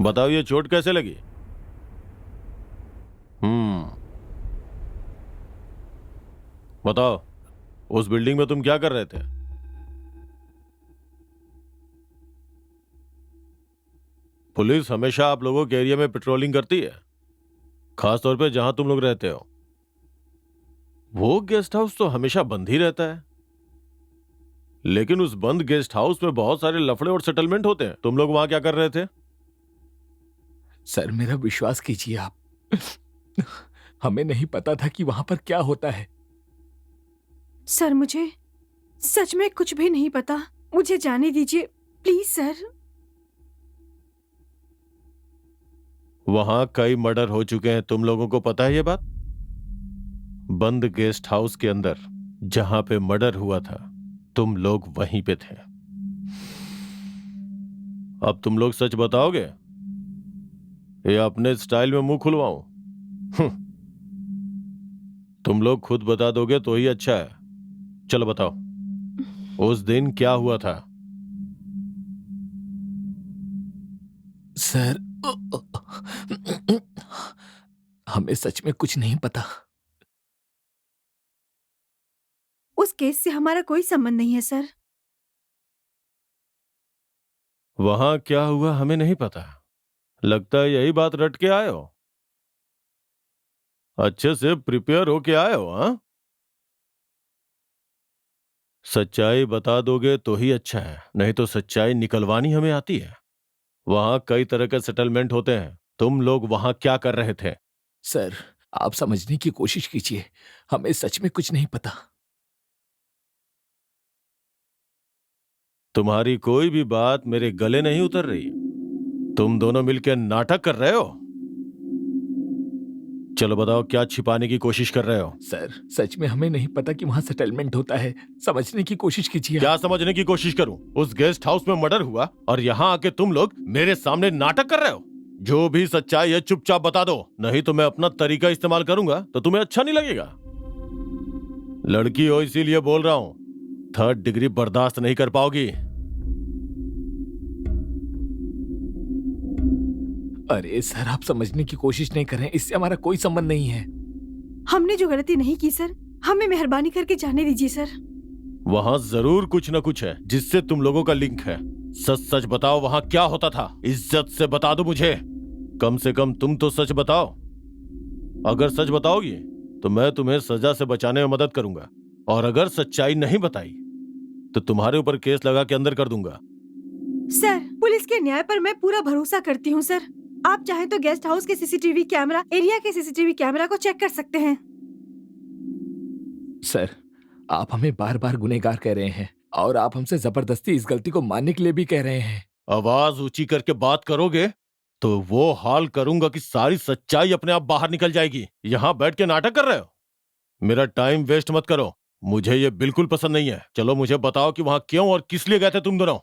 बताओ ये चोट कैसे लगी? बताओ, उस बिल्डिंग में तुम क्या कर रहे थे? पुलिस हमेशा आप लोगों के एरिया में पेट्रोलिंग करती है, खास तौर पे जहां तुम लोग रहते हो। वो गेस्ट हाउस तो हमेशा बंद ही रहता है, लेकिन उस बंद गेस्ट हाउस में बहुत सारे लफड़े और सेटलमेंट होते हैं। तुम लोग वहां क्या कर रहे थे? सर मेरा विश्वास कीजिए आप। हमें नहीं पता था कि वहां पर क्या होता है। सर मुझे सच में कुछ भी नहीं पता, मुझे जाने दीजिए प्लीज सर। वहां कई मर्डर हो चुके हैं, तुम लोगों को पता है ये बात? बंद गेस्ट हाउस के अंदर जहां पे मर्डर हुआ था, तुम लोग वहीं पे थे। अब तुम लोग सच बताओगे या अपने स्टाइल में मुंह खुलवाऊं? तुम लोग खुद बता दोगे तो ही अच्छा है। चलो बताओ, उस दिन क्या हुआ था? सर हमें सच में कुछ नहीं पता। उस केस से हमारा कोई संबंध नहीं है सर। वहां क्या हुआ हमें नहीं पता। लगता है यही बात रट के आए हो। अच्छे से प्रिपेयर होके आए हो, हाँ? सच्चाई बता दोगे तो ही अच्छा है, नहीं तो सच्चाई निकलवानी हमें आती है। वहां कई तरह के सेटलमेंट होते हैं, तुम लोग वहां क्या कर रहे थे? सर आप समझने की कोशिश कीजिए, हमें सच में कुछ नहीं पता। तुम्हारी कोई भी बात मेरे गले नहीं उतर रही। तुम दोनों मिलकर नाटक कर रहे हो। चलो बताओ, क्या छिपाने की कोशिश कर रहे हो? सर सच में हमें नहीं पता कि वहां सेटलमेंट होता है, समझने की कोशिश कीजिए। क्या समझने की कोशिश करूं? उस गेस्ट हाउस में मर्डर हुआ और यहाँ आके तुम लोग मेरे सामने नाटक कर रहे हो। जो भी सच्चाई है चुपचाप बता दो, नहीं तो मैं अपना तरीका इस्तेमाल करूंगा तो तुम्हें अच्छा नहीं लगेगा। लड़की हो इसीलिए बोल रहा हूं, 3rd डिग्री बर्दाश्त नहीं कर पाओगी। अरे सर आप समझने की कोशिश नहीं कर रहे हैं, इससे हमारा कोई संबंध नहीं है। हमने जो गलती नहीं की सर, हमें मेहरबानी करके जाने दीजिए सर। वहां जरूर कुछ न कुछ है जिससे तुम लोगों का लिंक है। सच सच बताओ, वहां क्या होता था? इज्जत से बता दो मुझे। कम से कम तुम तो सच बताओ। अगर सच बताओगी तो मैं तुम्हें सजा से बचाने में मदद करूंगा, और अगर सच्चाई नहीं बताई तो तुम्हारे ऊपर केस लगा के अंदर कर दूंगा। सर पुलिस के न्याय पर मैं पूरा भरोसा करती हूँ सर। आप चाहें तो गेस्ट हाउस के सीसीटीवी कैमरा, एरिया के सीसीटीवी कैमरा को चेक कर सकते हैं। सर आप हमें बार बार गुनहगार कह रहे हैं और आप हमसे जबरदस्ती इस गलती को मानने के लिए भी कह रहे हैं। आवाज ऊंची करके बात करोगे तो वो हाल करूंगा कि सारी सच्चाई अपने आप बाहर निकल जाएगी। यहां बैठ के नाटक कर रहे हो। मेरा टाइम वेस्ट मत करो, मुझे ये बिल्कुल पसंद नहीं है। चलो मुझे बताओ कि वहां क्यों और किस लिए गए थे तुम दोनों?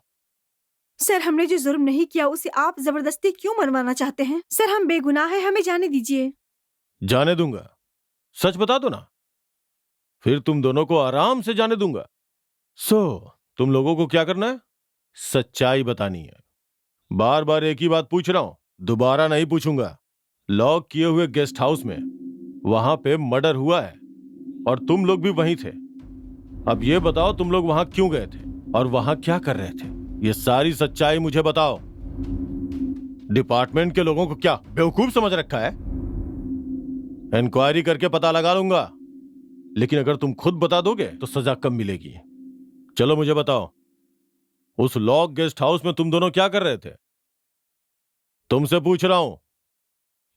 सर हमने जो जुर्म नहीं किया उसे आप जबरदस्ती क्यों मनवाना चाहते हैं? सर हम बेगुनाह हैं, हमें जाने दीजिए। जाने दूंगा। सच बता दो ना, फिर तुम दोनों को आराम से जाने दूंगा। तुम लोगों को क्या करना है? सच्चाई बतानी है। बार बार एक ही बात पूछ रहा हूं, दोबारा नहीं पूछूंगा। लॉक किए हुए गेस्ट हाउस में वहां पे मर्डर हुआ है और तुम लोग भी वहीं थे। अब ये बताओ, तुम लोग वहां क्यों गए थे और वहां क्या कर रहे थे? ये सारी सच्चाई मुझे बताओ। डिपार्टमेंट के लोगों को क्या बेवकूफ समझ रखा है? इंक्वायरी करके पता लगा लूंगा, लेकिन अगर तुम खुद बता दोगे तो सजा कम मिलेगी। चलो मुझे बताओ, उस लॉक गेस्ट हाउस में तुम दोनों क्या कर रहे थे? तुमसे पूछ रहा हूं,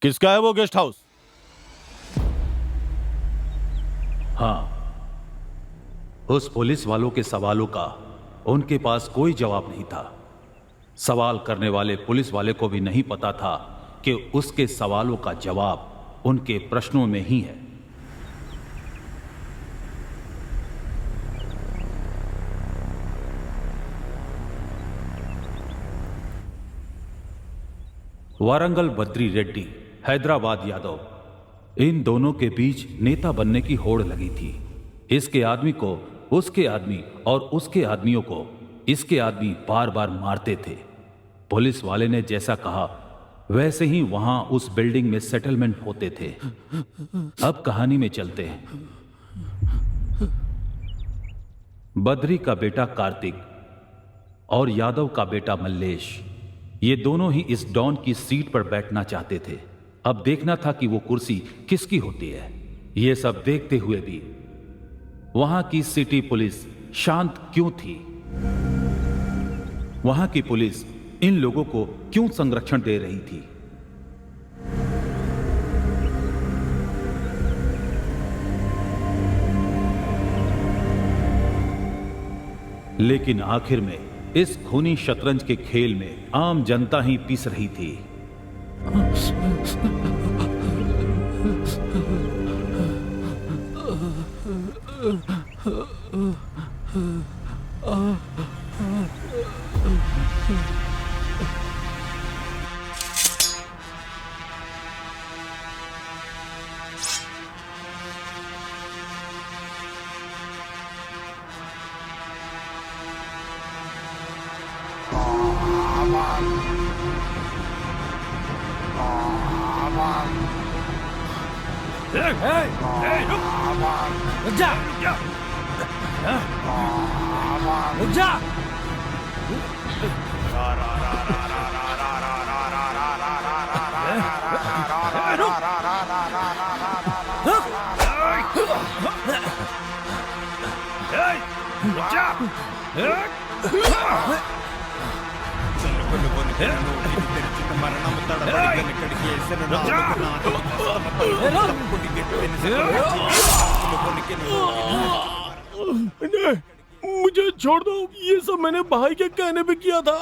किसका है वो गेस्ट हाउस? हाँ, उस पुलिस वालों के सवालों का उनके पास कोई जवाब नहीं था। सवाल करने वाले पुलिस वाले को भी नहीं पता था कि उसके सवालों का जवाब उनके प्रश्नों में ही है। वारंगल बद्री रेड्डी, हैदराबाद यादव, इन दोनों के बीच नेता बनने की होड़ लगी थी। इसके आदमी को उसके आदमी और उसके आदमियों को इसके आदमी बार बार मारते थे। पुलिस वाले ने जैसा कहा वैसे ही वहां उस बिल्डिंग में सेटलमेंट होते थे। अब कहानी में चलते हैं। बद्री का बेटा कार्तिक और यादव का बेटा मल्लेश, ये दोनों ही इस डॉन की सीट पर बैठना चाहते थे। अब देखना था कि वो कुर्सी किसकी होती है। ये सब देखते हुए भी वहां की सिटी पुलिस शांत क्यों थी? वहां की पुलिस इन लोगों को क्यों संरक्षण दे रही थी? लेकिन आखिर में इस खूनी शतरंज के खेल में आम जनता ही पिस रही थी। नहीं, मुझे छोड़ दो। ये सब मैंने भाई के कहने पे किया था।